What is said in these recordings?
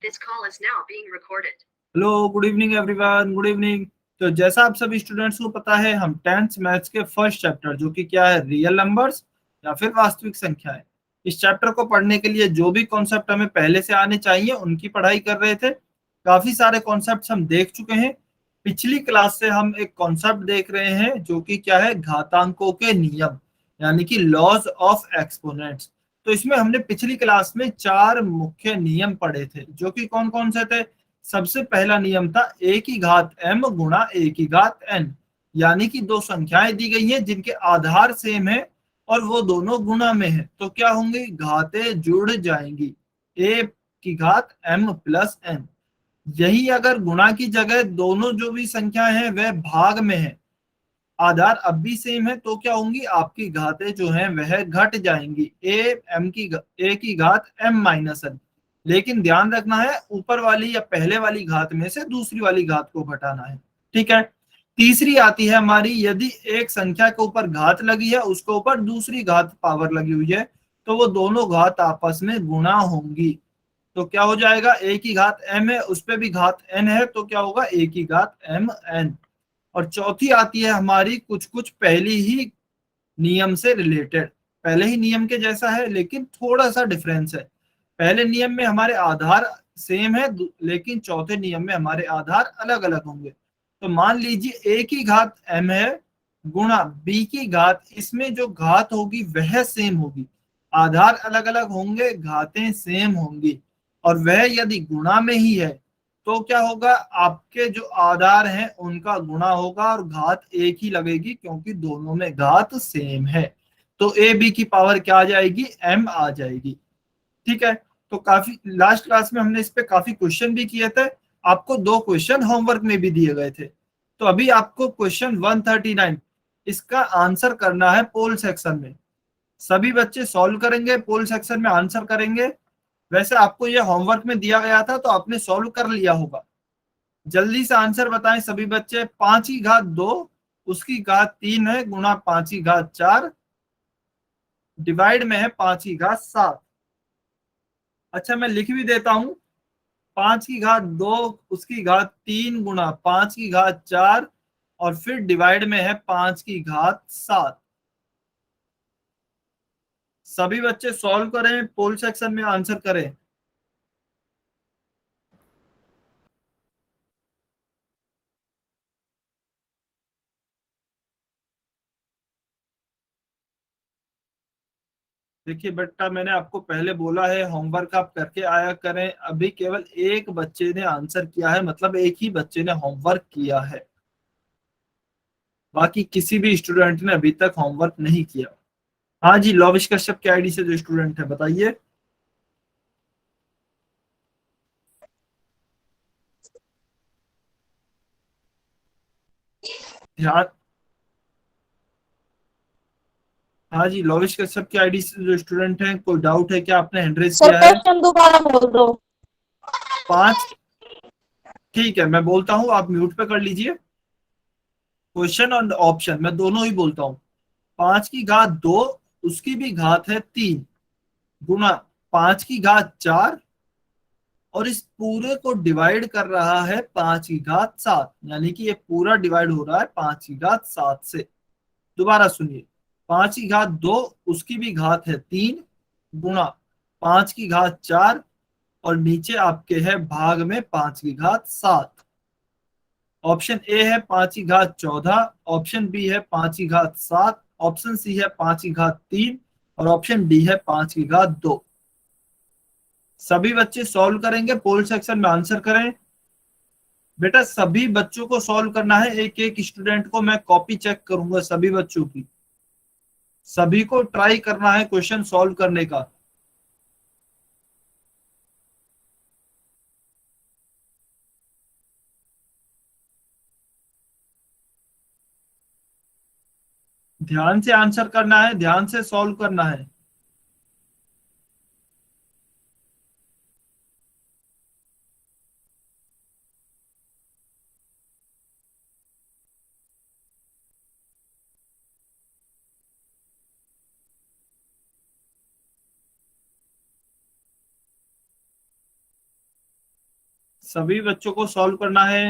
This call is now being recorded. Hello, good evening everyone, good evening. तो जैसा आप सभी स्टूडेंट्स को पता है, हम 10th मैथ्स के फर्स्ट चैप्टर जो कि क्या है, रियल नंबर्स या फिर वास्तविक संख्याएं, इस चैप्टर को पढ़ने के लिए जो भी कॉन्सेप्ट हमें पहले से आने चाहिए उनकी पढ़ाई कर रहे थे। काफी सारे कॉन्सेप्ट हम देख चुके हैं। पिछली क्लास से हम एक कॉन्सेप्ट देख रहे हैं जो कि क्या है, घातांकों के नियम, यानी कि लॉज ऑफ एक्सपोनेंट्स। तो इसमें हमने पिछली क्लास में 4 मुख्य नियम पढ़े थे, जो कि कौन कौन से थे। सबसे पहला नियम था ए की घात m गुणा ए की घात n, यानी कि दो संख्याएं दी गई हैं जिनके आधार सेम है और वो दोनों गुणा में है, तो क्या होंगी, घातें जुड़ जाएंगी, a की घात m प्लस n। यही अगर गुणा की जगह दोनों जो भी संख्या है वह भाग में है, आधार अब भी सेम है, तो क्या होंगी, आपकी घातें जो हैं वह घट जाएंगी, ए की घात m माइनस n। लेकिन ध्यान रखना है, ऊपर वाली या पहले वाली घात में से दूसरी वाली घात को घटाना है। ठीक है। तीसरी आती है हमारी, यदि एक संख्या के ऊपर घात लगी है, उसके ऊपर दूसरी घात पावर लगी हुई है, तो वो दोनों घात आपस में गुणा होंगी। तो क्या हो जाएगा, ए की घात m है, उस पर भी घात n है, तो क्या होगा, ए की घात m n। और चौथी आती है हमारी, कुछ कुछ पहली ही नियम से रिलेटेड, पहले ही नियम के जैसा है लेकिन थोड़ा सा डिफरेंस है। पहले नियम में हमारे आधार सेम है, लेकिन चौथे नियम में हमारे आधार अलग अलग होंगे। तो मान लीजिए a की घात m है गुणा b की घात, इसमें जो घात होगी वह सेम होगी, आधार अलग अलग होंगे, घातें सेम होंगी, और वह यदि गुणा में ही है तो क्या होगा, आपके जो आधार हैं उनका गुणा होगा और घात एक ही लगेगी, क्योंकि दोनों में घात सेम है। तो ए बी की पावर क्या आ जाएगी, m आ जाएगी। ठीक है। तो काफी लास्ट क्लास में हमने इस पे काफी क्वेश्चन भी किए थे, आपको 2 क्वेश्चन होमवर्क में भी दिए गए थे। तो अभी आपको क्वेश्चन 139 इसका आंसर करना है पोल सेक्शन में। सभी बच्चे सॉल्व करेंगे, पोल सेक्शन में आंसर करेंगे। वैसे आपको ये होमवर्क में दिया गया था तो आपने सॉल्व कर लिया होगा। जल्दी से आंसर बताएं सभी बच्चे। 5 की घात 2 उसकी घात 3 है गुणा 5 की घात 4 डिवाइड में है 5 की घात 7। अच्छा, मैं लिख भी देता हूं, 5 की घात 2 उसकी घात 3 गुणा 5 की घात 4 और फिर डिवाइड में है 5 की घात 7। सभी बच्चे सॉल्व करें, पोल सेक्शन में आंसर करें। देखिए बेटा, मैंने आपको पहले बोला है होमवर्क आप करके आया करें। अभी केवल एक बच्चे ने आंसर किया है, मतलब एक ही बच्चे ने होमवर्क किया है, बाकी किसी भी स्टूडेंट ने अभी तक होमवर्क नहीं किया। हाँ जी, लॉविश कश्यप के आईडी से जो स्टूडेंट है बताइए। ध्यान, हाँ जी, लॉविश कश्यप के आईडी से जो स्टूडेंट है, कोई डाउट है क्या, आपने हैंड रेज सर किया है। क्वेश्चन दोबारा बोल दो। 5, ठीक है मैं बोलता हूँ, आप म्यूट पे कर लीजिए। क्वेश्चन और ऑप्शन मैं दोनों ही बोलता हूँ। 5 की घात 2 उसकी भी घात है 3 गुणा 5 की घात 4 और इस पूरे को डिवाइड कर रहा है 5 की घात 7, यानी कि ये पूरा डिवाइड हो रहा है 5 की घात 7 से। दोबारा सुनिए, 5 की घात 2 उसकी भी घात है 3 गुणा 5 की घात 4 और नीचे आपके है भाग में 5 की घात 7। ऑप्शन ए है 5 की घात 14, ऑप्शन बी है 5 की घात 7, ऑप्शन सी है 5 की घात 3 और ऑप्शन डी है 5 की घात 2। सभी बच्चे सॉल्व करेंगे, पोल सेक्शन में आंसर करें। बेटा सभी बच्चों को सॉल्व करना है, एक एक स्टूडेंट को मैं कॉपी चेक करूंगा सभी बच्चों की। सभी को ट्राई करना है क्वेश्चन सॉल्व करने का। ध्यान से आंसर करना है, ध्यान से सॉल्व करना है। सभी बच्चों को सॉल्व करना है।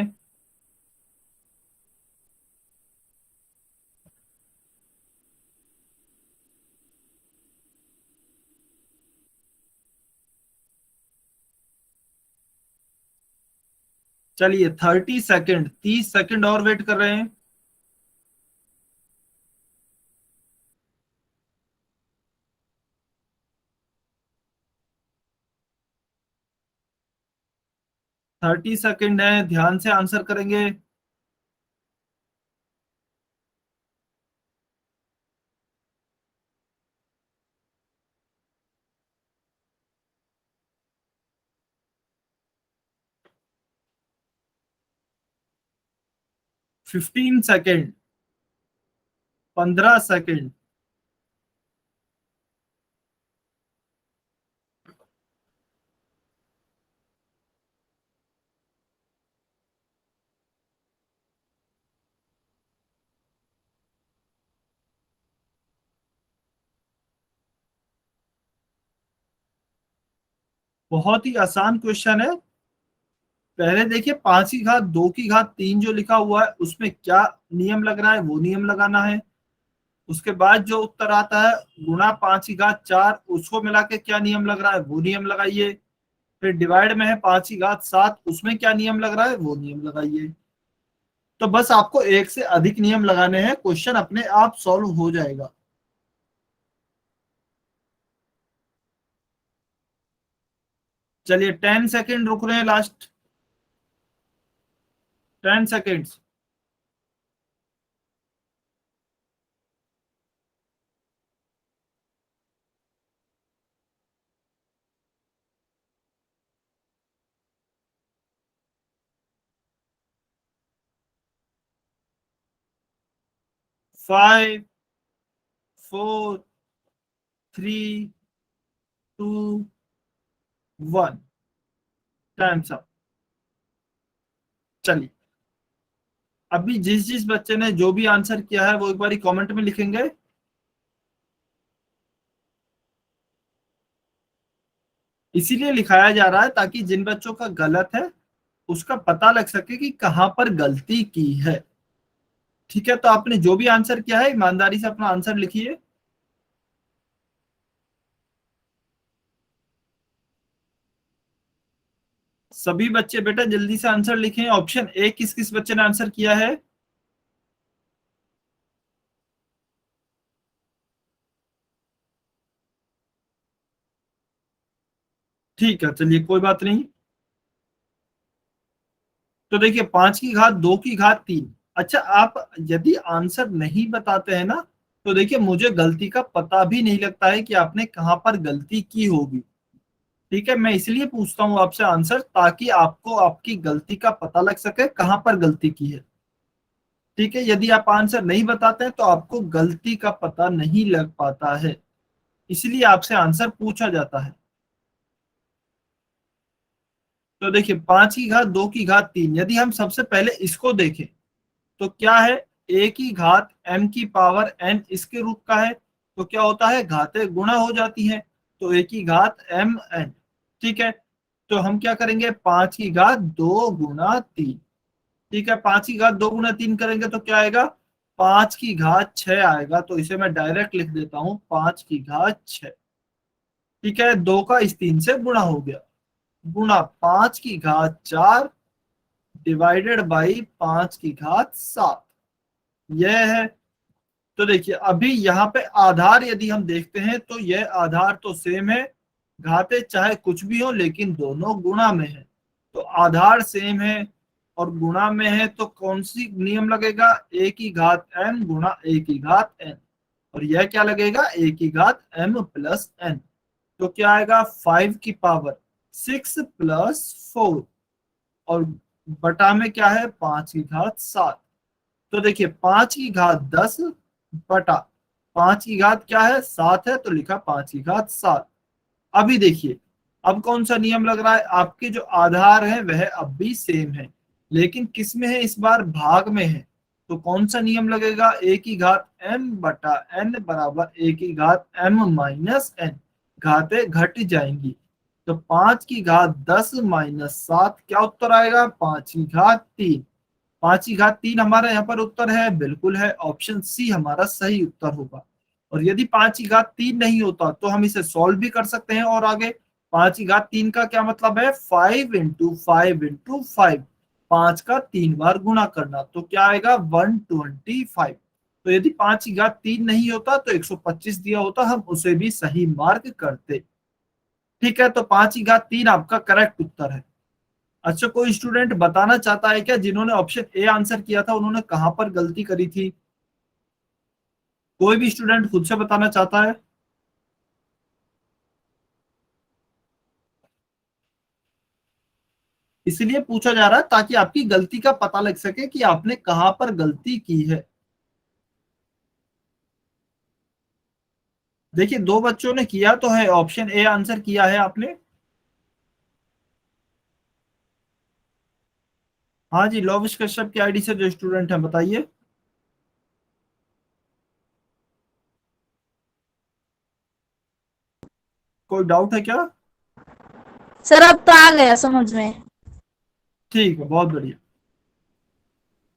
चलिए 30 सेकेंड, 30 सेकेंड और वेट कर रहे हैं। थर्टी सेकेंड है, ध्यान से आंसर करेंगे। Fifteen second, 15 second. बहुत ही आसान क्वेश्चन है। पहले देखिए, 5 की घात 2 की घात 3 जो लिखा हुआ है उसमें क्या नियम लग रहा है, वो नियम लगाना है। उसके बाद जो उत्तर आता है गुणा 5 की घात 4, उसको मिला के क्या नियम लग रहा है, वो नियम लगाइए। फिर डिवाइड में है 5 की घात 7, उसमें क्या नियम लग रहा है, वो नियम लगाइए। तो बस आपको एक से अधिक नियम लगाने हैं, क्वेश्चन अपने आप सॉल्व हो जाएगा। चलिए 10 सेकेंड रुक रहे हैं, लास्ट 10 सेकेंड। 5 4 3 2 1। Times up. चलिए, अभी जिस जिस बच्चे ने जो भी आंसर किया है वो एक बार कमेंट में लिखेंगे। इसीलिए लिखाया जा रहा है ताकि जिन बच्चों का गलत है उसका पता लग सके कि कहां पर गलती की है। ठीक है, तो आपने जो भी आंसर किया है ईमानदारी से अपना आंसर लिखिए। सभी बच्चे बेटा जल्दी से आंसर लिखें। ऑप्शन ए किस किस बच्चे ने आंसर किया है? ठीक है, चलिए कोई बात नहीं। तो देखिए 5 की घात 2 की घात 3। अच्छा, आप यदि आंसर नहीं बताते हैं ना, तो देखिए मुझे गलती का पता भी नहीं लगता है कि आपने कहां पर गलती की होगी। ठीक है, मैं इसलिए पूछता हूं आपसे आंसर ताकि आपको आपकी गलती का पता लग सके कहां पर गलती की है। ठीक है, यदि आप आंसर नहीं बताते हैं तो आपको गलती का पता नहीं लग पाता है, इसलिए आपसे आंसर पूछा जाता है। तो देखिए 5 की घात 2 की घात 3, यदि हम सबसे पहले इसको देखें तो क्या है, ए की घात m की पावर n इसके रूप का है। तो क्या होता है, घातें गुणा हो जाती हैं। तो ए की घात m n। ठीक है, तो हम क्या करेंगे, 5 की घात 2 गुना 3। ठीक है, 5 की घात 2 गुना 3 करेंगे तो क्या आएगा, 5 की घात 6 आएगा। तो इसे मैं डायरेक्ट लिख देता हूं 5 की घात 6। ठीक है, 2 का इस 3 से गुणा हो गया, गुणा 5 की घात 4 डिवाइडेड बाई 5 की घात 7। यह है। तो देखिए अभी यहाँ पे आधार यदि हम देखते हैं तो यह आधार तो सेम है, घाते चाहे कुछ भी हो लेकिन दोनों गुणा में है। तो आधार सेम है और गुणा में है, तो कौन सी नियम लगेगा, a की घात m गुणा a की घात n। और यह क्या लगेगा, a की घात m प्लस n। तो क्या आएगा, 5 की पावर 6 प्लस 4, और बटा में क्या है, 5 की घात 7। तो देखिए 5 की घात 10 बटा 5 की घात क्या है, 7 है, तो लिखा 5 की घात 7। अभी देखिए, अब कौन सा नियम लग रहा है, आपके जो आधार है वह अब भी सेम है, लेकिन किस में है, इस बार भाग में है। तो कौन सा नियम लगेगा, a की घात m बटा n बराबर a की घात m माइनस n। घातें घट जाएंगी। तो 5 की घात 10 माइनस 7 क्या उत्तर आएगा? 5 की घात 3। 5 की घात 3 हमारा यहाँ पर उत्तर है, बिल्कुल है, ऑप्शन सी हमारा सही उत्तर होगा। और यदि 5 की घात 3 नहीं होता तो हम इसे सॉल्व भी कर सकते हैं। और आगे 5 की घात 3 का क्या मतलब है? 5 × 5 × 5, 5 का 3 बार गुणा करना, तो क्या आएगा? 125। तो यदि 5 की घात 3 नहीं होता तो 125 दिया होता, हम उसे भी सही मार्क करते। ठीक है, तो 5 की घात 3 आपका करेक्ट उत्तर है। अच्छा, कोई स्टूडेंट बताना चाहता है क्या, जिन्होंने ऑप्शन ए आंसर किया था उन्होंने कहां पर गलती करी थी? कोई भी स्टूडेंट खुद से बताना चाहता है? इसलिए पूछा जा रहा है ताकि आपकी गलती का पता लग सके कि आपने कहां पर गलती की है। देखिए, दो बच्चों ने किया तो है, ऑप्शन ए आंसर किया है आपने। हाँ जी, लोविश कश्यप की आईडी से जो स्टूडेंट है बताइए। कोई डाउट है क्या? सर अब तो आ गया समझ में। ठीक है, बहुत बढ़िया।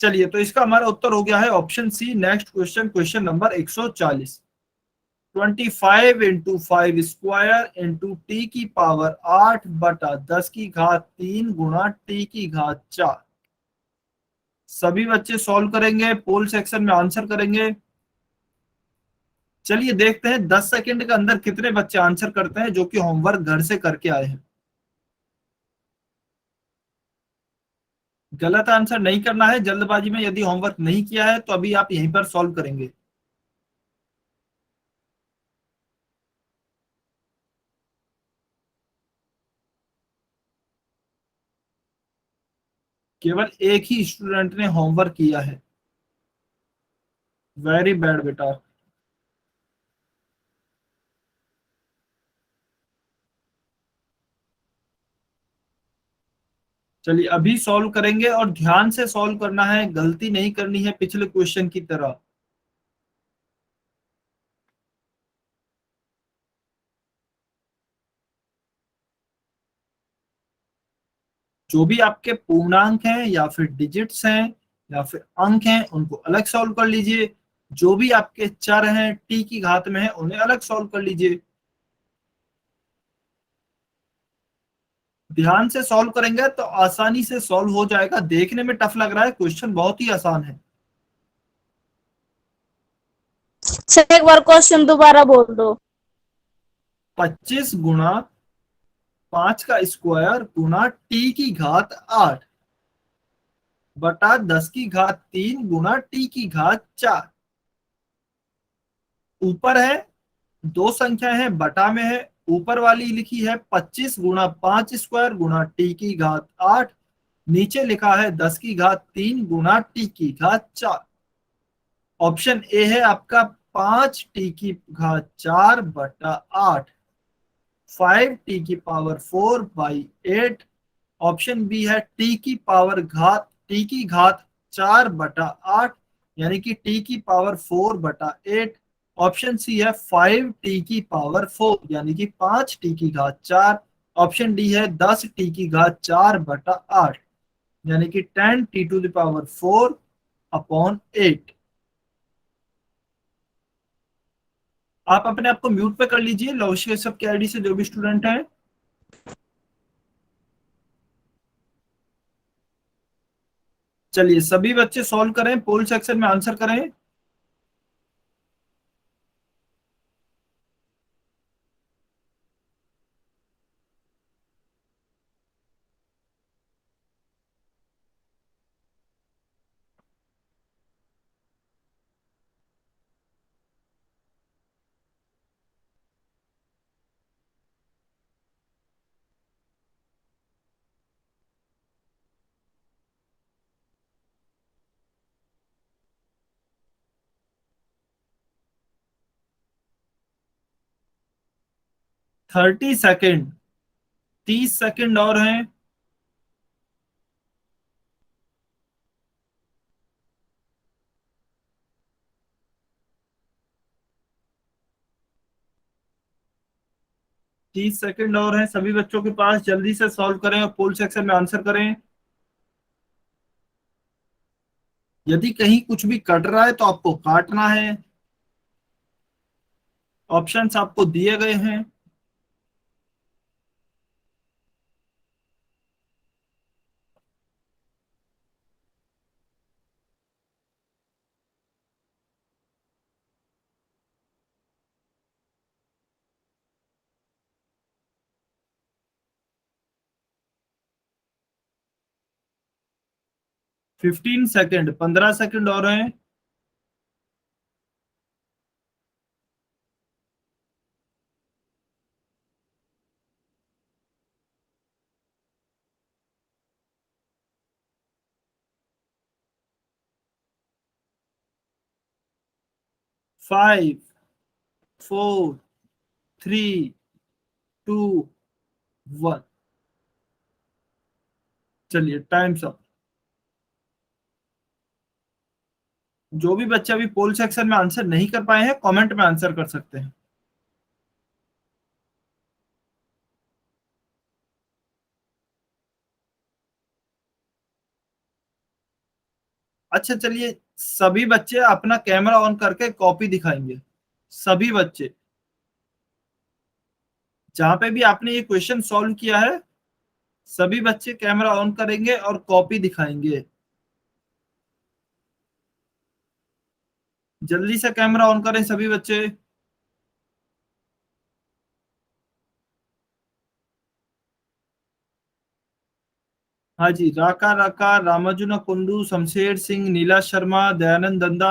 चलिए, तो इसका हमारा उत्तर हो गया है option C. Next question, question number 140। 25 × 5 square into t की पावर 8 बटा 10 की घात 3 गुणा टी की घात 4। सभी बच्चे सॉल्व करेंगे, पोल सेक्शन में आंसर करेंगे। चलिए देखते हैं 10 सेकंड के अंदर कितने बच्चे आंसर करते हैं जो कि होमवर्क घर से करके आए हैं। गलत आंसर नहीं करना है जल्दबाजी में। यदि होमवर्क नहीं किया है तो अभी आप यहीं पर सॉल्व करेंगे। केवल एक ही स्टूडेंट ने होमवर्क किया है। वेरी बैड बेटा। चलिए अभी सॉल्व करेंगे और ध्यान से सॉल्व करना है, गलती नहीं करनी है पिछले क्वेश्चन की तरह। जो भी आपके पूर्णांक हैं या फिर डिजिट्स हैं या फिर अंक हैं उनको अलग सॉल्व कर लीजिए। जो भी आपके चर हैं टी की घात में है उन्हें अलग सॉल्व कर लीजिए। ध्यान से सॉल्व करेंगे तो आसानी से सॉल्व हो जाएगा। देखने में टफ लग रहा है, क्वेश्चन बहुत ही आसान है। सर एक बार क्वेश्चन दोबारा बोल दो। 25 × 5 का स्क्वायर गुणा टी की घात 8 बटा 10 की घात 3 गुणा टी की घात 4। ऊपर है, दो संख्या है, बटा में है। ऊपर वाली लिखी है 25 × 5 स्क्वायर गुणा टी की घात 8। नीचे लिखा है 10 की घात 3 गुणा टी की घात 4। ऑप्शन ए है आपका 5 टी की घात 4 बटा 8, 5 टी की पावर 4/8। ऑप्शन बी है टी की घात 4 बटा 8, यानी कि टी की पावर 4/8। ऑप्शन सी है 5 टी की पावर 4, यानी कि 5 टी की घात 4। ऑप्शन डी है 10 टी की घात 4/8, यानी कि 10 t⁴/8। आप अपने आप को म्यूट पे कर लीजिए, लवश्य सब के आईडी से जो भी स्टूडेंट है। चलिए सभी बच्चे सॉल्व करें, पोल सेक्शन में आंसर करें। थर्टी सेकेंड, 30 सेकेंड और हैं। 30 सेकंड और हैं सभी बच्चों के पास, जल्दी से सॉल्व करें और पोल सेक्शन में आंसर करें। यदि कहीं कुछ भी कट रहा है तो आपको काटना है। ऑप्शंस आपको दिए गए हैं। 15 सेकंड, 15 सेकंड और हैं। 5, 4, 3, 2, 1। चलिए टाइम्स अप। जो भी बच्चे अभी पोल सेक्शन में आंसर नहीं कर पाए हैं, कमेंट में आंसर कर सकते हैं। अच्छा चलिए, सभी बच्चे अपना कैमरा ऑन करके कॉपी दिखाएंगे। सभी बच्चे, जहां पे भी आपने ये क्वेश्चन सॉल्व किया है, सभी बच्चे कैमरा ऑन करेंगे और कॉपी दिखाएंगे। जल्दी से कैमरा ऑन करें सभी बच्चे। हाँ जी, राका राका, रामानुजन कुंडू, शमशेर सिंह, नीला शर्मा, दयानंद दंदा,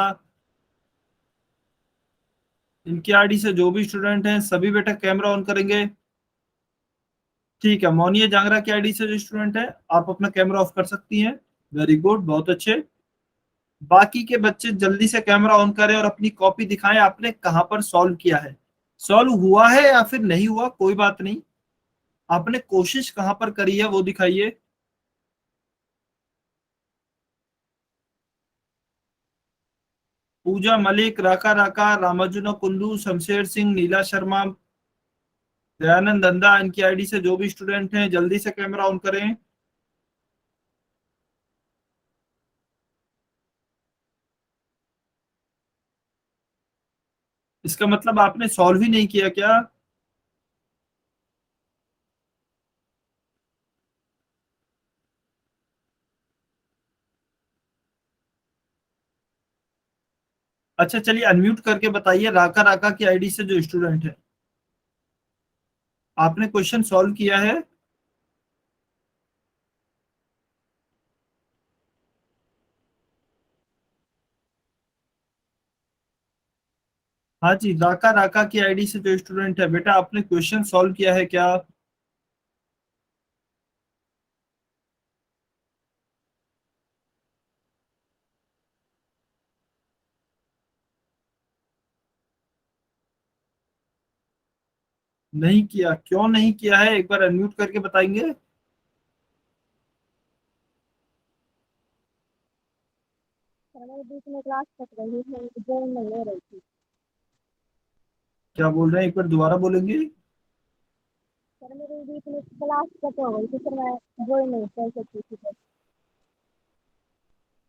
इनकी आईडी से जो भी स्टूडेंट हैं सभी बेटा कैमरा ऑन करेंगे। ठीक है, मोनिया जांगरा की आईडी से जो स्टूडेंट है, आप अपना कैमरा ऑफ कर सकती हैं। वेरी गुड, बहुत अच्छे। बाकी के बच्चे जल्दी से कैमरा ऑन करें और अपनी कॉपी दिखाएं, आपने कहां पर सॉल्व किया है। सॉल्व हुआ है या फिर नहीं हुआ कोई बात नहीं, आपने कोशिश कहां पर करी है वो दिखाइए। पूजा मलिक, राका राका, रामानुजन कुंडू, शमशेर सिंह, नीला शर्मा, दयानंद दंदा, इनकी आईडी से जो भी स्टूडेंट हैं जल्दी से कैमरा ऑन करें। इसका मतलब आपने सॉल्व ही नहीं किया क्या? अच्छा चलिए, अनम्यूट करके बताइए राका राका की आईडी से जो स्टूडेंट है, आपने क्वेश्चन सॉल्व किया है? हाँ जी, राका राका की आईडी से जो स्टूडेंट है, बेटा आपने क्वेश्चन सॉल्व किया है क्या? नहीं किया, क्यों नहीं किया है एक बार अनम्यूट करके बताएंगे? सर मेरे बीच में क्लास कट रही है, जोइन नहीं हो रही थी। क्या बोल रहे हैं, एक बार दोबारा बोलेंगे? सर मेरे बीच में क्लास कट हो गई थी, सर मैं जोइन नहीं कर सकती थी सर।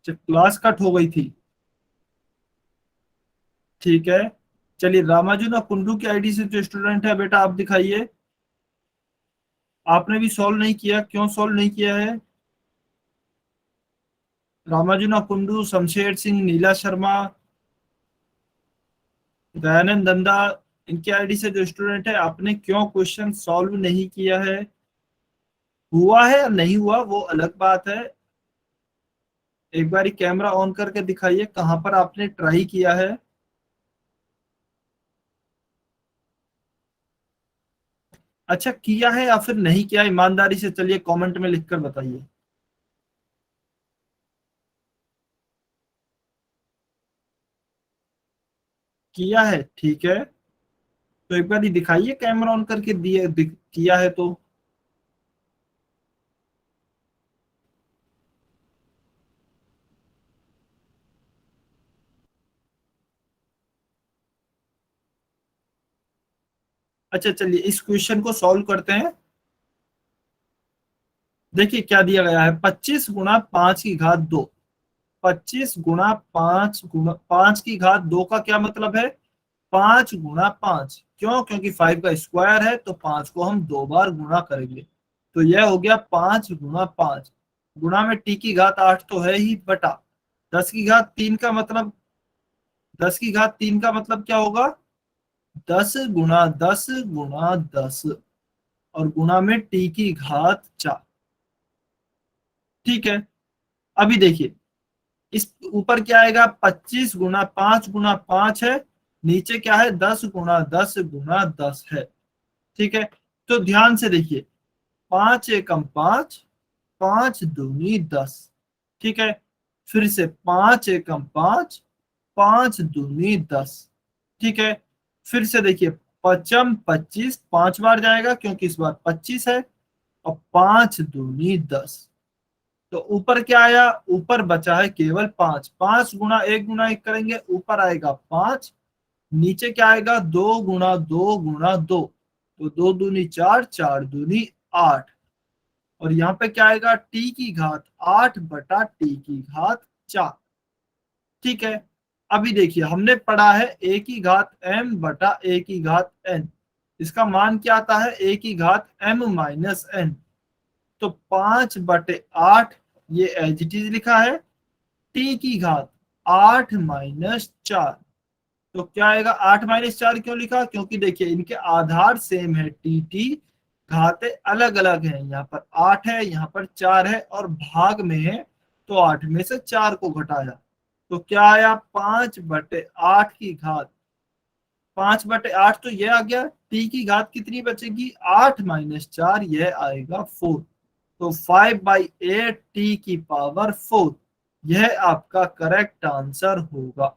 जब क्लास कट हो गई थी। ठीक है, चलिए रामानुजन और कुंडू की आईडी से जो स्टूडेंट है, बेटा आप दिखाइए। आपने भी सॉल्व नहीं किया, क्यों सॉल्व नहीं किया है? रामानुजन और कुंडू, शमशेर सिंह, नीला शर्मा, दयानंद दंदा, इनकी आईडी से जो स्टूडेंट है, आपने क्यों क्वेश्चन सॉल्व नहीं किया है? हुआ है या नहीं हुआ वो अलग बात है। एक बार कैमरा ऑन करके दिखाइए कहां पर आपने ट्राई किया है। अच्छा, किया है या फिर नहीं किया, ईमानदारी से चलिए कमेंट में लिखकर बताइए। किया है, ठीक है। तो एक बार दिखाइए कैमरा ऑन करके, किया है तो। अच्छा चलिए इस क्वेश्चन को सॉल्व करते हैं। देखिए क्या दिया गया है, 25 गुणा 5 की घात 2। 25 गुणा 5 की घात 2 का क्या मतलब है, 5 गुणा 5। क्यों, क्योंकि 5 का स्क्वायर है तो 5 को हम 2 बार गुणा करेंगे। तो यह हो गया 5 गुणा 5। गुणा में टी की घात 8 तो है ही, बटा 10 की घात 3 का मतलब, 10 की घात 3 का मतलब क्या होगा, 10 गुणा 10 गुणा 10, और गुणा में टी की घात 4। ठीक है, अभी देखिए इस ऊपर क्या आएगा, 25 गुणा 5 गुणा 5 है, नीचे क्या है, 10 गुणा 10 गुणा 10 है। ठीक है, तो ध्यान से देखिए, 5 एकम 5, 5 दूनी 10। ठीक है, फिर से 5 एकम 5, 5 दूनी 10। ठीक है, फिर से देखिए, 5m 25, 5 बार जाएगा क्योंकि इस बार 25 है, और 5 दूनी 10। तो ऊपर क्या आया, ऊपर बचा है केवल 5। 5 गुणा 1 करेंगे, ऊपर आएगा 5, नीचे क्या आएगा, 2 गुणा 2 गुणा 2। तो 2 दूनी 4, 4 दूनी 8, और यहाँ पे क्या आएगा, टी की घात 8 बटा टी की घात 4। ठीक है, अभी देखिए हमने पढ़ा है ए की घात m बटा ए की घात n। इसका मान क्या आता है, ए की घात m माइनस n। तो 5/8 ये एज इट इज लिखा है, टी की घात 8 - 4। तो क्या आएगा, 8 - 4 क्यों लिखा, क्योंकि देखिए इनके आधार सेम है, टी घातें अलग अलग हैं। यहाँ पर 8 है, यहाँ पर 4 है, और भाग में है तो 8 में से 4 को घटाया। तो क्या आया, 5/8 की घात, 5/8 तो ये आ गया, टी की घात कितनी बचेगी, 8 - 4, यह आएगा 4। तो 5/8 टी की पावर 4, यह आपका करेक्ट आंसर होगा।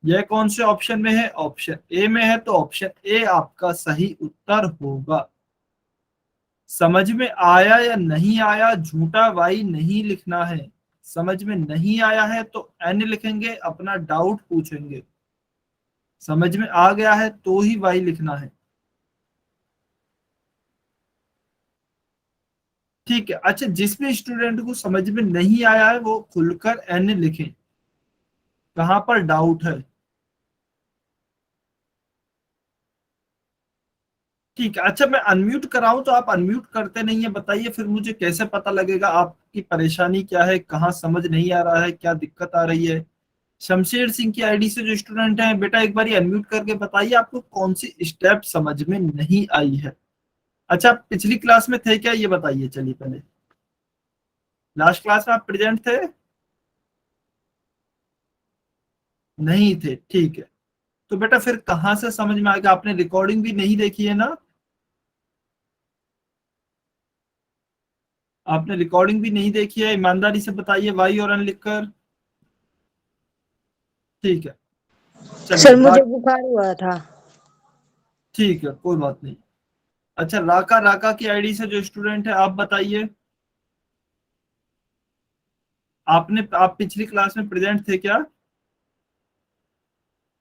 यह कौन से ऑप्शन में है, ऑप्शन ए में है, तो ऑप्शन ए आपका सही उत्तर होगा। समझ में आया या नहीं आया, झूठा वाई नहीं लिखना है। समझ में नहीं आया है तो एन लिखेंगे, अपना डाउट पूछेंगे। समझ में आ गया है तो ही वाई लिखना है। ठीक है, अच्छा जिस भी स्टूडेंट को समझ में नहीं आया है वो खुलकर एन लिखें, कहां पर डाउट है। ठीक है, अच्छा मैं अनम्यूट कराऊं तो आप अनम्यूट करते नहीं है, बताइए फिर मुझे कैसे पता लगेगा आपकी परेशानी क्या है, कहाँ समझ नहीं आ रहा है, क्या दिक्कत आ रही है। शमशेर सिंह की आईडी से जो स्टूडेंट है, बेटा एक बार अनम्यूट करके बताइए आपको कौन सी स्टेप समझ में नहीं आई है। अच्छा आप पिछली क्लास में थे क्या, ये बताइए, चलिए पहले लास्ट क्लास में आप प्रेजेंट थे, नहीं थे, ठीक है। तो बेटा फिर कहाँ से समझ में आएगा, आपने रिकॉर्डिंग भी नहीं देखी है ना, आपने रिकॉर्डिंग भी नहीं देखी है, ईमानदारी से बताइए वाई और अन लिखकर। ठीक है, चलिए सर मुझे बात, बुखार हुआ था। ठीक है कोई बात नहीं। अच्छा राका, राका की आईडी से जो स्टूडेंट है आप बताइए, आप पिछली क्लास में प्रेजेंट थे क्या,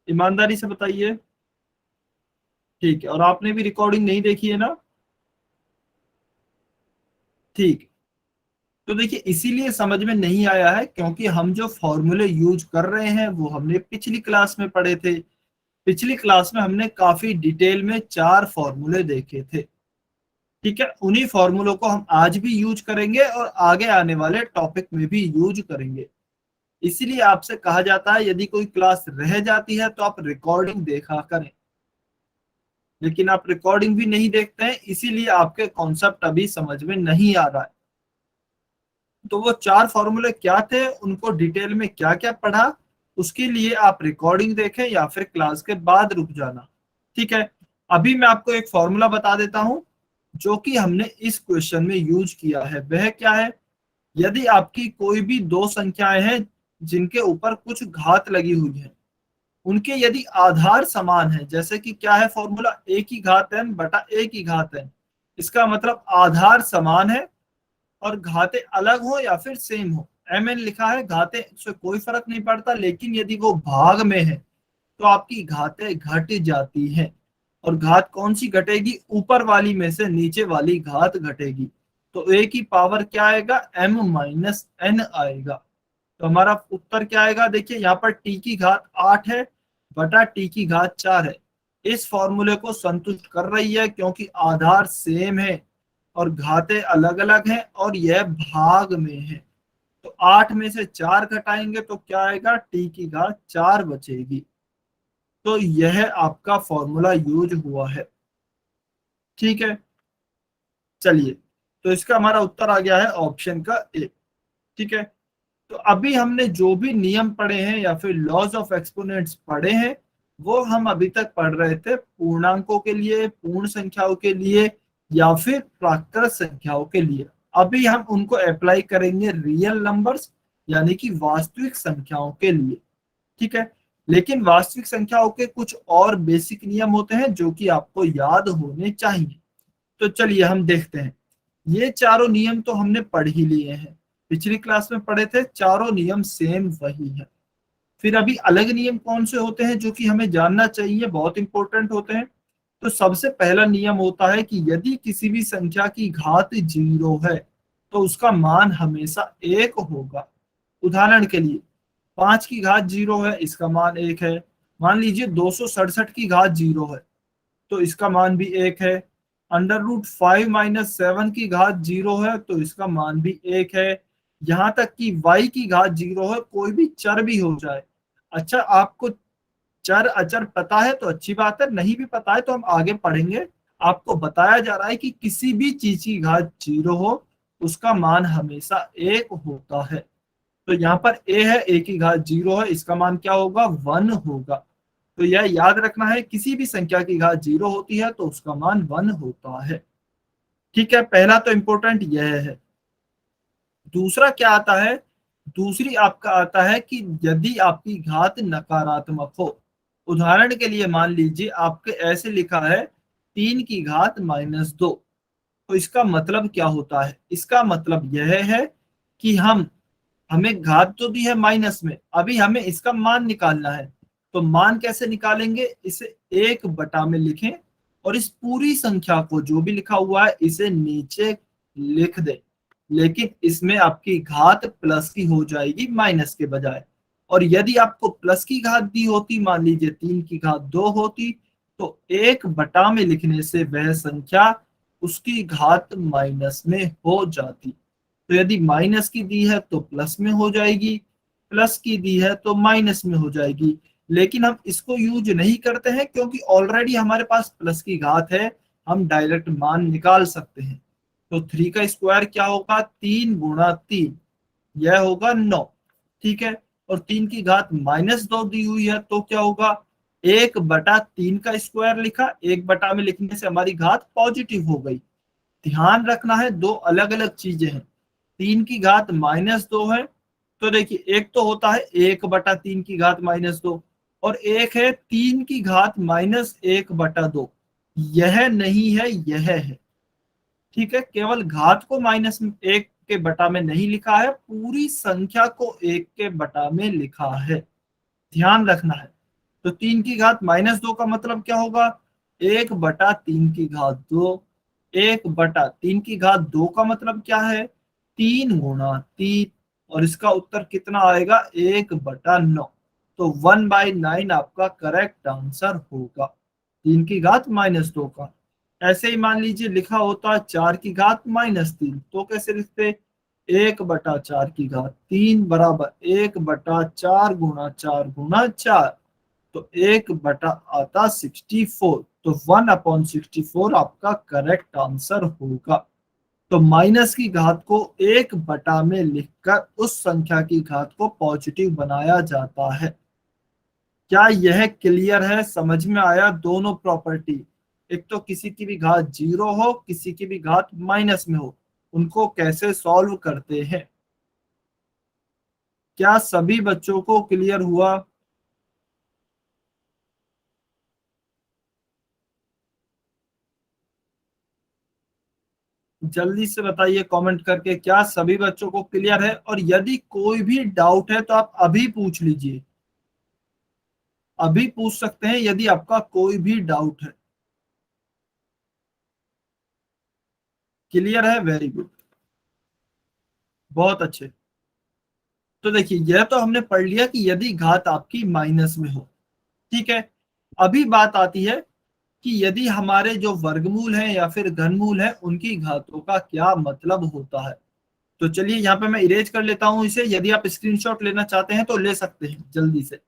ईमानदारी से बताइए। ठीक है, और आपने भी रिकॉर्डिंग नहीं देखी है ना, ठीक है। तो देखिए इसीलिए समझ में नहीं आया है क्योंकि हम जो फॉर्मूले यूज कर रहे हैं वो हमने पिछली क्लास में पढ़े थे। पिछली क्लास में हमने काफी डिटेल में 4 फॉर्मूले देखे थे। ठीक है, उन्हीं फॉर्मूलों को हम आज भी यूज करेंगे और आगे आने वाले टॉपिक में भी यूज करेंगे। इसीलिए आपसे कहा जाता है यदि कोई क्लास रह जाती है तो आप रिकॉर्डिंग देखा करें, लेकिन आप रिकॉर्डिंग भी नहीं देखते हैं, इसीलिए आपके कॉन्सेप्ट अभी समझ में नहीं आ रहा है। तो वो 4 फॉर्मूले क्या थे, उनको डिटेल में क्या क्या पढ़ा, उसके लिए आप रिकॉर्डिंग देखें या फिर क्लास के बाद रुक जाना। ठीक है, अभी मैं आपको एक फॉर्मूला बता देता हूं जो कि हमने इस क्वेश्चन में यूज किया है। वह क्या है, यदि आपकी कोई भी दो संख्याएं हैं जिनके ऊपर कुछ घात लगी हुई है, उनके यदि आधार समान है, जैसे कि क्या है फॉर्मूला, ए की घात n बटा ए की घात n, इसका मतलब आधार समान है और घातें अलग हो या फिर सेम हो। एम एन लिखा है, घातें से कोई फर्क नहीं पड़ता, लेकिन यदि वो भाग में है तो आपकी घातें घट जाती हैं। और घात कौन सी घटेगी, ऊपर वाली में से नीचे वाली घात घटेगी। तो ए की पावर क्या आएगा, m माइनस n आएगा। तो हमारा उत्तर क्या आएगा, देखिए यहाँ पर t की घात 8 है बटा t की घात 4 है। इस फॉर्मूले को संतुष्ट कर रही है क्योंकि आधार सेम है और घातें अलग अलग हैं और यह भाग में है। तो 8 में से 4 घटाएंगे तो क्या आएगा, t की घात 4 बचेगी। तो यह आपका फॉर्मूला यूज हुआ है। ठीक है, चलिए, तो इसका हमारा उत्तर आ गया है ऑप्शन का ए। ठीक है, तो अभी हमने जो भी नियम पढ़े हैं या फिर लॉज ऑफ एक्सपोनेंट्स पढ़े हैं वो हम अभी तक पढ़ रहे थे पूर्णांकों के लिए, पूर्ण संख्याओं के लिए या फिर प्राकृत संख्याओं के लिए। अभी हम उनको अप्लाई करेंगे रियल नंबर्स यानी कि वास्तविक संख्याओं के लिए। ठीक है, लेकिन वास्तविक संख्याओं के कुछ और बेसिक नियम होते हैं जो कि आपको याद होने चाहिए। तो चलिए हम देखते हैं। ये चारों नियम तो हमने पढ़ ही लिए हैं, पिछली क्लास में पढ़े थे, चारों नियम सेम वही है। फिर अभी अलग नियम कौन से होते हैं जो कि हमें जानना चाहिए, बहुत इंपॉर्टेंट होते हैं। तो सबसे पहला नियम होता है कि यदि किसी भी संख्या की घात 0 है तो उसका मान हमेशा 1 होगा। उदाहरण के लिए 5 की घात 0 है, इसका मान 1 है। मान लीजिए 267 की घात 0 है तो इसका मान भी 1 है। √5 माइनस 7 की घात 0 है तो इसका मान भी 1 है। यहाँ तक कि y की घात 0 है, कोई भी चर भी हो जाए। अच्छा, आपको चर अचर पता है तो अच्छी बात है, नहीं भी पता है तो हम आगे पढ़ेंगे। आपको बताया जा रहा है कि किसी भी चीज की घात 0 हो उसका मान हमेशा 1 होता है। तो यहाँ पर a है, a की घात 0 है, इसका मान क्या होगा, 1 होगा। तो यह याद रखना है, किसी भी संख्या की घात 0 होती है तो उसका मान 1 होता है। ठीक है, पहला तो इंपॉर्टेंट यह है। दूसरा क्या आता है, दूसरी आपका आता है कि यदि आपकी घात नकारात्मक हो। उदाहरण के लिए मान लीजिए आपके ऐसे लिखा है 3 की घात -2। तो इसका मतलब क्या होता है, इसका मतलब यह है कि हमें घात तो दी है माइनस में, अभी हमें इसका मान निकालना है। तो मान कैसे निकालेंगे, इसे 1 में लिखें और इस पूरी संख्या को जो भी लिखा हुआ है इसे नीचे लिख दें। लेकिन इसमें आपकी घात प्लस की हो जाएगी माइनस के बजाय। और यदि आपको प्लस की घात दी होती, मान लीजिए 3 की घात 2 होती, तो 1 में लिखने से वह संख्या उसकी घात माइनस में हो जाती। तो यदि माइनस की दी है तो प्लस में हो जाएगी, प्लस की दी है तो माइनस में हो जाएगी। लेकिन हम इसको यूज नहीं करते हैं क्योंकि ऑलरेडी हमारे पास प्लस की घात है, हम डायरेक्ट मान निकाल सकते हैं। तो 3 का स्क्वायर क्या होगा, 3 गुणा 3, यह होगा 9। ठीक है, और 3 की घात -2 दी हुई है तो क्या होगा, 1/3 का स्क्वायर लिखा, 1 में लिखने से हमारी घात पॉजिटिव हो गई। ध्यान रखना है, दो अलग अलग चीजें हैं। 3 की घात -2 है तो देखिए, एक तो होता है 1/3 की घात -2 और एक है 3 की घात -1/2। यह नहीं है, यह है। ठीक है, केवल घात को -1 के बटा में नहीं लिखा है, पूरी संख्या को 1 के बटा में लिखा है, ध्यान रखना है। तो 3 की घात -2 का मतलब क्या होगा, 1/3 की घात 2। 1/3 की घात 2 का मतलब क्या है, 3 गुणा 3। और इसका उत्तर कितना आएगा, 1/9। तो 1/9 आपका करेक्ट आंसर होगा 3 की घात -2 का। ऐसे ही मान लीजिए लिखा होता 4 की घात -3, तो कैसे लिखते, 1/4 की घात 3 बराबर 1/4 गुणा 4 गुणा 4। तो 1 आता 64। तो 1/64 आपका करेक्ट आंसर होगा। तो माइनस की घात को 1 में लिखकर उस संख्या की घात को पॉजिटिव बनाया जाता है। क्या यह क्लियर है, समझ में आया दोनों प्रॉपर्टी। एक तो किसी की भी घात 0 हो, किसी की भी घात माइनस में हो, उनको कैसे सॉल्व करते हैं। क्या सभी बच्चों को क्लियर हुआ। जल्दी से बताइए कमेंट करके, क्या सभी बच्चों को क्लियर है। और यदि कोई भी डाउट है तो आप अभी पूछ लीजिए, अभी पूछ सकते हैं यदि आपका कोई भी डाउट है। क्लियर है? वेरी गुड, बहुत अच्छे। तो देखिए यह तो हमने पढ़ लिया कि यदि घात आपकी माइनस में हो, ठीक है। अभी बात आती है कि यदि हमारे जो वर्गमूल हैं या फिर घनमूल हैं उनकी घातों का क्या मतलब होता है। तो चलिए यहाँ पे मैं इरेज कर लेता हूं इसे, यदि आप स्क्रीनशॉट लेना चाहते हैं तो ले सकते हैं जल्दी से।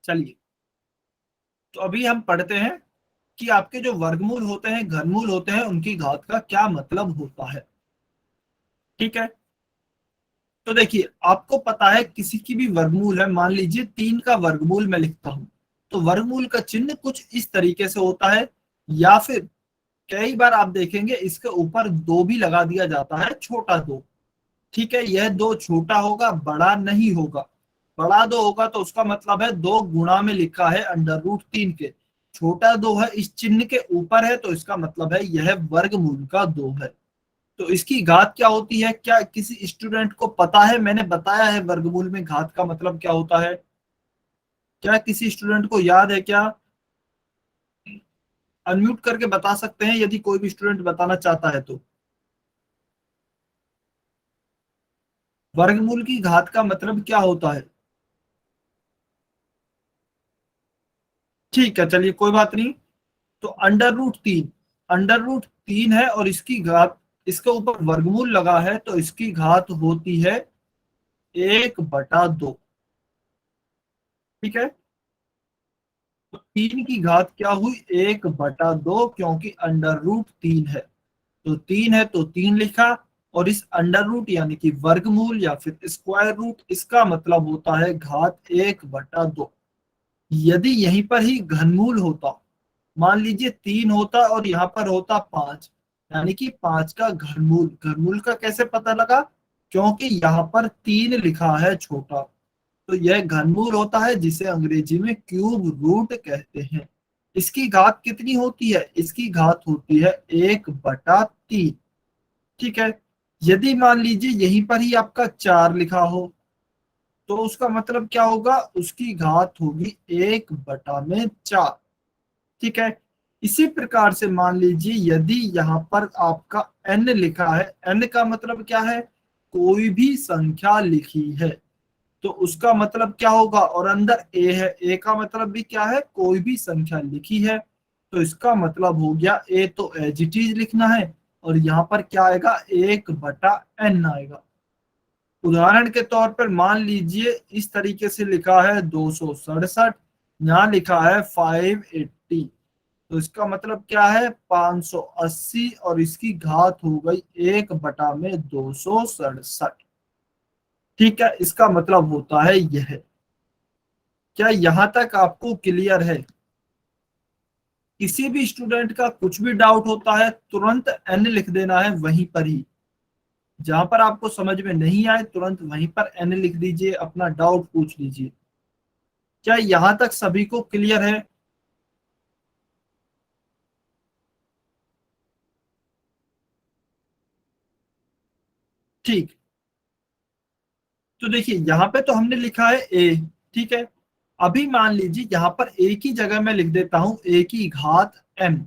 चलिए, तो अभी हम पढ़ते हैं कि आपके जो वर्गमूल होते हैं, घनमूल होते हैं, उनकी घात का क्या मतलब होता है, ठीक है। तो देखिए आपको पता है किसी की भी वर्गमूल है, मान लीजिए 3 का वर्गमूल मैं लिखता हूं, तो वर्गमूल का चिन्ह कुछ इस तरीके से होता है, या फिर कई बार आप देखेंगे इसके ऊपर 2 भी लगा दिया जाता है, छोटा 2, ठीक है। यह 2 छोटा होगा, बड़ा नहीं होगा। बड़ा 2 होगा तो उसका मतलब है 2 गुणा में लिखा है √3 के। छोटा 2 है, इस चिन्ह के ऊपर है, तो इसका मतलब है यह वर्गमूल का 2 है। तो इसकी घात क्या होती है? क्या किसी स्टूडेंट को पता है? मैंने बताया है वर्गमूल में घात का मतलब क्या होता है। क्या किसी स्टूडेंट को याद है क्या? अनम्यूट करके बता सकते हैं यदि कोई भी स्टूडेंट बताना चाहता है तो। वर्गमूल की घात का मतलब क्या होता है? ठीक है, चलिए कोई बात नहीं। तो √3, √3 है और इसकी घात, इसके ऊपर वर्गमूल लगा है तो इसकी घात होती है 1/2, ठीक है। तो 3 की घात क्या हुई? 1/2, क्योंकि √3 है। तो 3 है तो 3 लिखा, और इस अंडर रूट यानी कि वर्गमूल या फिर स्क्वायर रूट, इसका मतलब होता है घात 1/2। यदि यहीं पर ही घनमूल होता, मान लीजिए 3 होता और यहाँ पर होता 5, यानी कि 5 का घनमूल। घनमूल का कैसे पता लगा? क्योंकि यहाँ पर 3 लिखा है छोटा, तो यह घनमूल होता है, जिसे अंग्रेजी में क्यूब रूट कहते हैं। इसकी घात कितनी होती है? इसकी घात होती है 1/3, ठीक है। यदि मान लीजिए यहीं पर ही आपका 4 लिखा हो, तो उसका मतलब क्या होगा? उसकी घात होगी 1/4, ठीक है। इसी प्रकार से मान लीजिए यदि यहाँ पर आपका n लिखा है, n का मतलब क्या है? कोई भी संख्या लिखी है, तो उसका मतलब क्या होगा? और अंदर a है, a का मतलब भी क्या है? कोई भी संख्या लिखी है, तो इसका मतलब हो गया a तो एज इट इज लिखना है, और यहाँ पर क्या आएगा? 1/n आएगा। उदाहरण के तौर पर मान लीजिए इस तरीके से लिखा है 267, यहाँ लिखा है 580, तो इसका मतलब क्या है? 580, और इसकी घात हो गई 1/267, ठीक है। इसका मतलब होता है यह। क्या यहां तक आपको क्लियर है? किसी भी स्टूडेंट का कुछ भी डाउट होता है तुरंत n लिख देना है वहीं पर ही। जहां पर आपको समझ में नहीं आए तुरंत वहीं पर n लिख दीजिए, अपना डाउट पूछ लीजिए। क्या यहां तक सभी को क्लियर है? ठीक। तो देखिए यहाँ पे तो हमने लिखा है a, ठीक है। अभी मान लीजिए यहाँ पर a की जगह मैं लिख देता हूं a की घात m,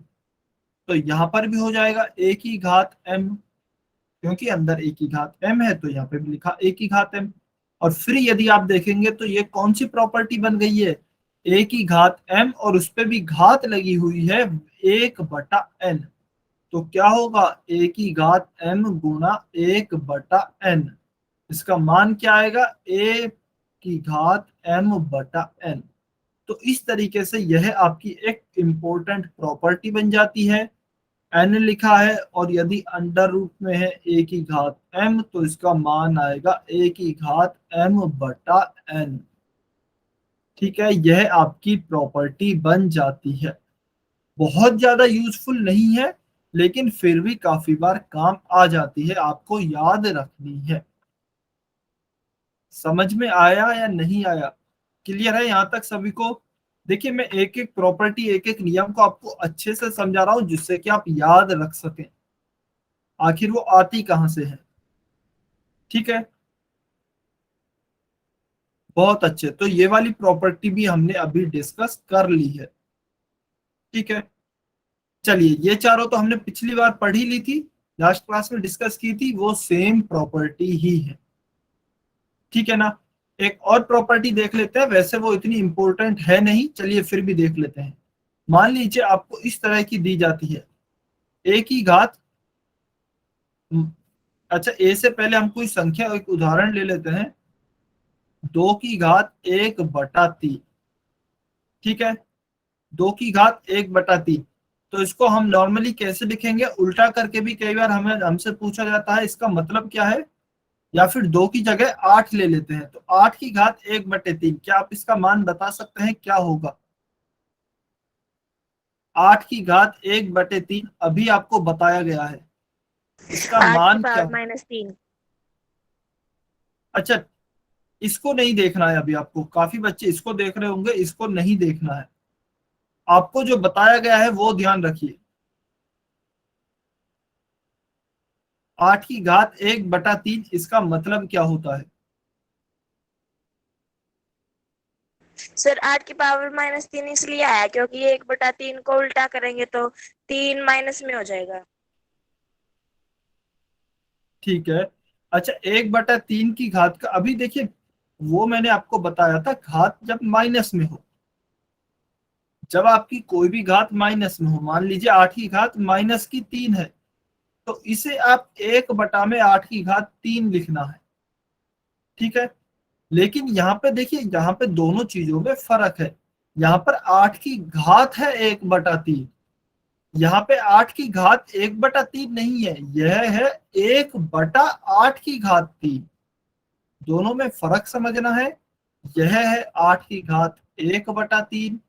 तो यहाँ पर भी हो जाएगा a की घात m, क्योंकि अंदर a की घात m है, तो यहाँ पे भी लिखा a की घात m। और फिर यदि आप देखेंगे तो ये कौन सी प्रॉपर्टी बन गई है? a की घात m और उस पे भी घात लगी हुई है 1/n, तो क्या होगा? a की घात m गुणा 1/n। इसका मान क्या आएगा? a की घात m/n। तो इस तरीके से यह आपकी एक इंपॉर्टेंट प्रॉपर्टी बन जाती है। n लिखा है और यदि अंडर रूट में है a की घात m, तो इसका मान आएगा a की घात m/n, ठीक है। यह आपकी प्रॉपर्टी बन जाती है। बहुत ज्यादा यूजफुल नहीं है, लेकिन फिर भी काफी बार काम आ जाती है, आपको याद रखनी है। समझ में आया या नहीं आया? क्लियर है यहाँ तक सभी को? देखिए मैं एक एक प्रॉपर्टी, एक एक नियम को आपको अच्छे से समझा रहा हूं, जिससे कि आप याद रख सकें आखिर वो आती कहां से है, ठीक है। बहुत अच्छे, तो ये वाली प्रॉपर्टी भी हमने अभी डिस्कस कर ली है। ठीक है, चलिए ये चारों तो हमने पिछली बार पढ़ी ली थी, लास्ट क्लास में डिस्कस की थी, वो सेम प्रॉपर्टी ही है। ठीक है ना। एक और प्रॉपर्टी देख लेते हैं, वैसे वो इतनी इंपॉर्टेंट है नहीं, चलिए फिर भी देख लेते हैं। मान लीजिए आपको इस तरह की दी जाती है, ए की घात, अच्छा ए से पहले हम कोई संख्या, एक उदाहरण ले लेते हैं, 2 की घात 1/3। ठीक है, 2 की घात 1/3। तो इसको हम नॉर्मली कैसे लिखेंगे, उल्टा करके भी कई बार हमें हमसे पूछा जाता है इसका मतलब क्या है, या फिर 2 की जगह 8 ले लेते हैं, तो 8 की घात 1/3, क्या आप इसका मान बता सकते हैं क्या होगा? 8 की घात 1/3 अभी आपको बताया गया है, इसका 8 की मान क्या पावर हो? -3। अच्छा, इसको नहीं देखना है अभी आपको, काफी बच्चे इसको देख रहे होंगे, इसको नहीं देखना है, आपको जो बताया गया है वो ध्यान रखिए। 8 की घात 1/3 इसका मतलब क्या होता है? सर 8 की पावर -3 इसलिए आया क्योंकि ये 1/3 को उल्टा करेंगे तो 3 माइनस में हो जाएगा। ठीक है, अच्छा 1/3 की घात का, अभी देखिए वो मैंने आपको बताया था, घात जब माइनस में हो, जब आपकी कोई भी घात माइनस में हो, मान लीजिए 8 की घात -3 है, तो इसे आप 1/8 की घात 3 लिखना है। ठीक है, लेकिन यहाँ पे देखिए, यहाँ पे दोनों चीजों में फर्क है। यहाँ पर 8 की घात है 1/3, यहाँ पे 8 की घात 1/3 नहीं है, यह है 1/8 की घात 3। दोनों में फर्क समझना है। यह है 8 की घात 1/3,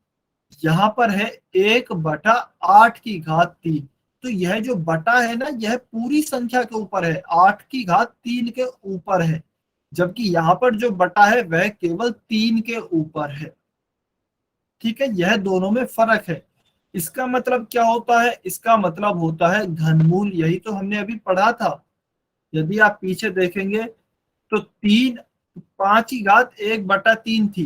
यहाँ पर है 1/8 की घात 3। तो यह जो बटा है ना, यह पूरी संख्या के ऊपर है, 8 की घात 3 के ऊपर है, जबकि यहाँ पर जो बटा है वह केवल 3 के ऊपर है। ठीक है, यह दोनों में फर्क है। इसका मतलब क्या होता है, इसका मतलब होता है घनमूल, यही तो हमने अभी पढ़ा था। यदि आप पीछे देखेंगे तो 5 की घात 1/3 थी,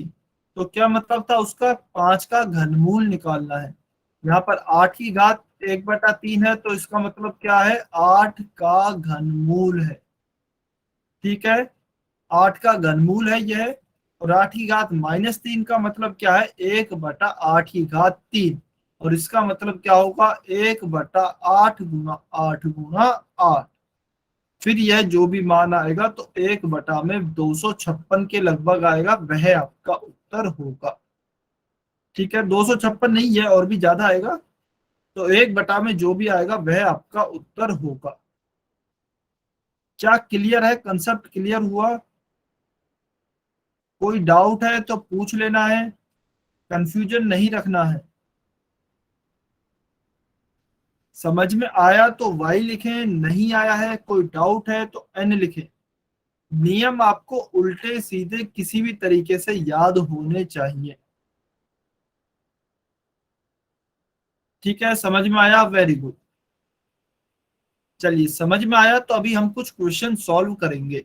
तो क्या मतलब था उसका, 5 का घनमूल निकालना है। यहाँ पर 8 की घात 1/3 है, तो इसका मतलब क्या है, 8 का घनमूल है। ठीक है, 8 का घनमूल है यह। और 8 की घात -3 का मतलब क्या है, 1/8 की घात 3। और इसका मतलब क्या होगा, 1/8 गुना 8 गुना 8। फिर यह जो भी मान आएगा तो 1/256 के लगभग आएगा, वह आपका उत्तर होगा। ठीक है, 256 नहीं है, और भी ज्यादा आएगा, तो 1/में जो भी आएगा वह आपका उत्तर होगा। क्या क्लियर है, कंसेप्ट क्लियर हुआ? कोई डाउट है तो पूछ लेना है, कंफ्यूजन नहीं रखना है। समझ में आया तो वाई लिखें, नहीं आया है, कोई डाउट है तो एन लिखें। नियम आपको उल्टे सीधे किसी भी तरीके से याद होने चाहिए। ठीक है, समझ में आया, वेरी गुड। चलिए समझ में आया तो अभी हम कुछ क्वेश्चन सॉल्व करेंगे।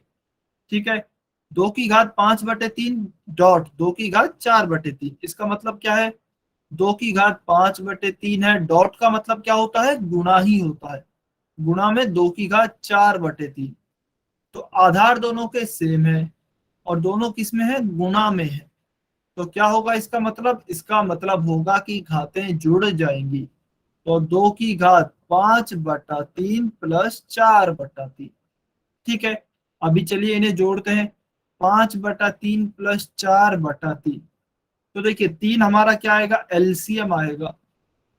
ठीक है, 2 की घात 5/3 डॉट 2 की घात 4/3, इसका मतलब क्या है, 2 की घात 5/3 है, डॉट का मतलब क्या होता है, गुणा ही होता है, गुणा में 2 की घात 4/3। तो आधार दोनों के सेम है, और दोनों किस में है, गुणा में है। तो क्या होगा इसका मतलब, इसका मतलब होगा कि घातें जुड़ जाएंगी। तो 2 की घात 5/3 प्लस 4/3। ठीक है, अभी चलिए इन्हें जोड़ते हैं, 5/3 प्लस 4/3। तो देखिए 3 हमारा क्या आएगा, एलसीएम आएगा।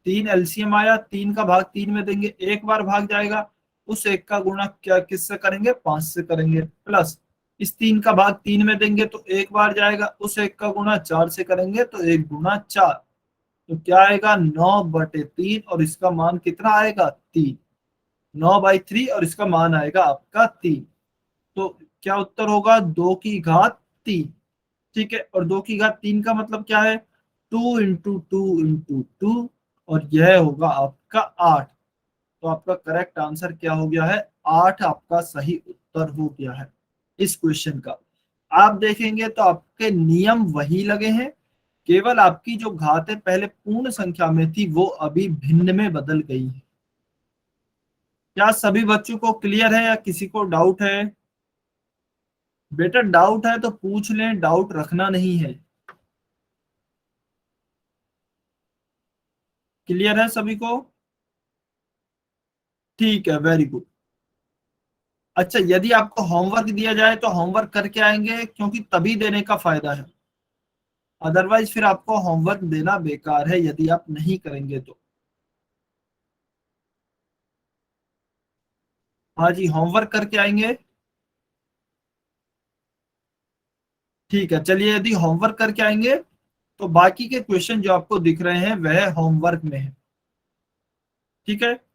3 एलसीएम आया, 3 का भाग 3 में देंगे, एक बार भाग जाएगा, उस एक का गुणा क्या किससे करेंगे, 5 से करेंगे, प्लस इस 3 का भाग 3 में देंगे तो एक बार जाएगा, उस एक का गुणा 4 से करेंगे तो 1 गुना 4। तो क्या आएगा, 9/3, और इसका मान कितना आएगा, 3। 9/3, और इसका मान आएगा आपका 3। तो क्या उत्तर होगा, 2 की घात 3। ठीक है, और 2 की घात 3 का मतलब क्या है, 2 × 2 × 2, और यह होगा आपका 8। तो आपका करेक्ट आंसर क्या हो गया है, 8 आपका सही उत्तर हो गया है इस क्वेश्चन का। आप देखेंगे तो आपके नियम वही लगे हैं, केवल आपकी जो घातें पहले पूर्ण संख्या में थी वो अभी भिन्न में बदल गई है। क्या सभी बच्चों को क्लियर है या किसी को डाउट है? बेटा डाउट है तो पूछ लें, डाउट रखना नहीं है। क्लियर है सभी को? ठीक है, वेरी गुड। अच्छा, यदि आपको होमवर्क दिया जाए तो होमवर्क करके आएंगे, क्योंकि तभी देने का फायदा है। अदरवाइज फिर आपको होमवर्क देना बेकार है यदि आप नहीं करेंगे तो। हाँ जी, होमवर्क करके आएंगे। ठीक है, चलिए यदि होमवर्क करके आएंगे तो बाकी के क्वेश्चन जो आपको दिख रहे हैं वह होमवर्क में है। ठीक है।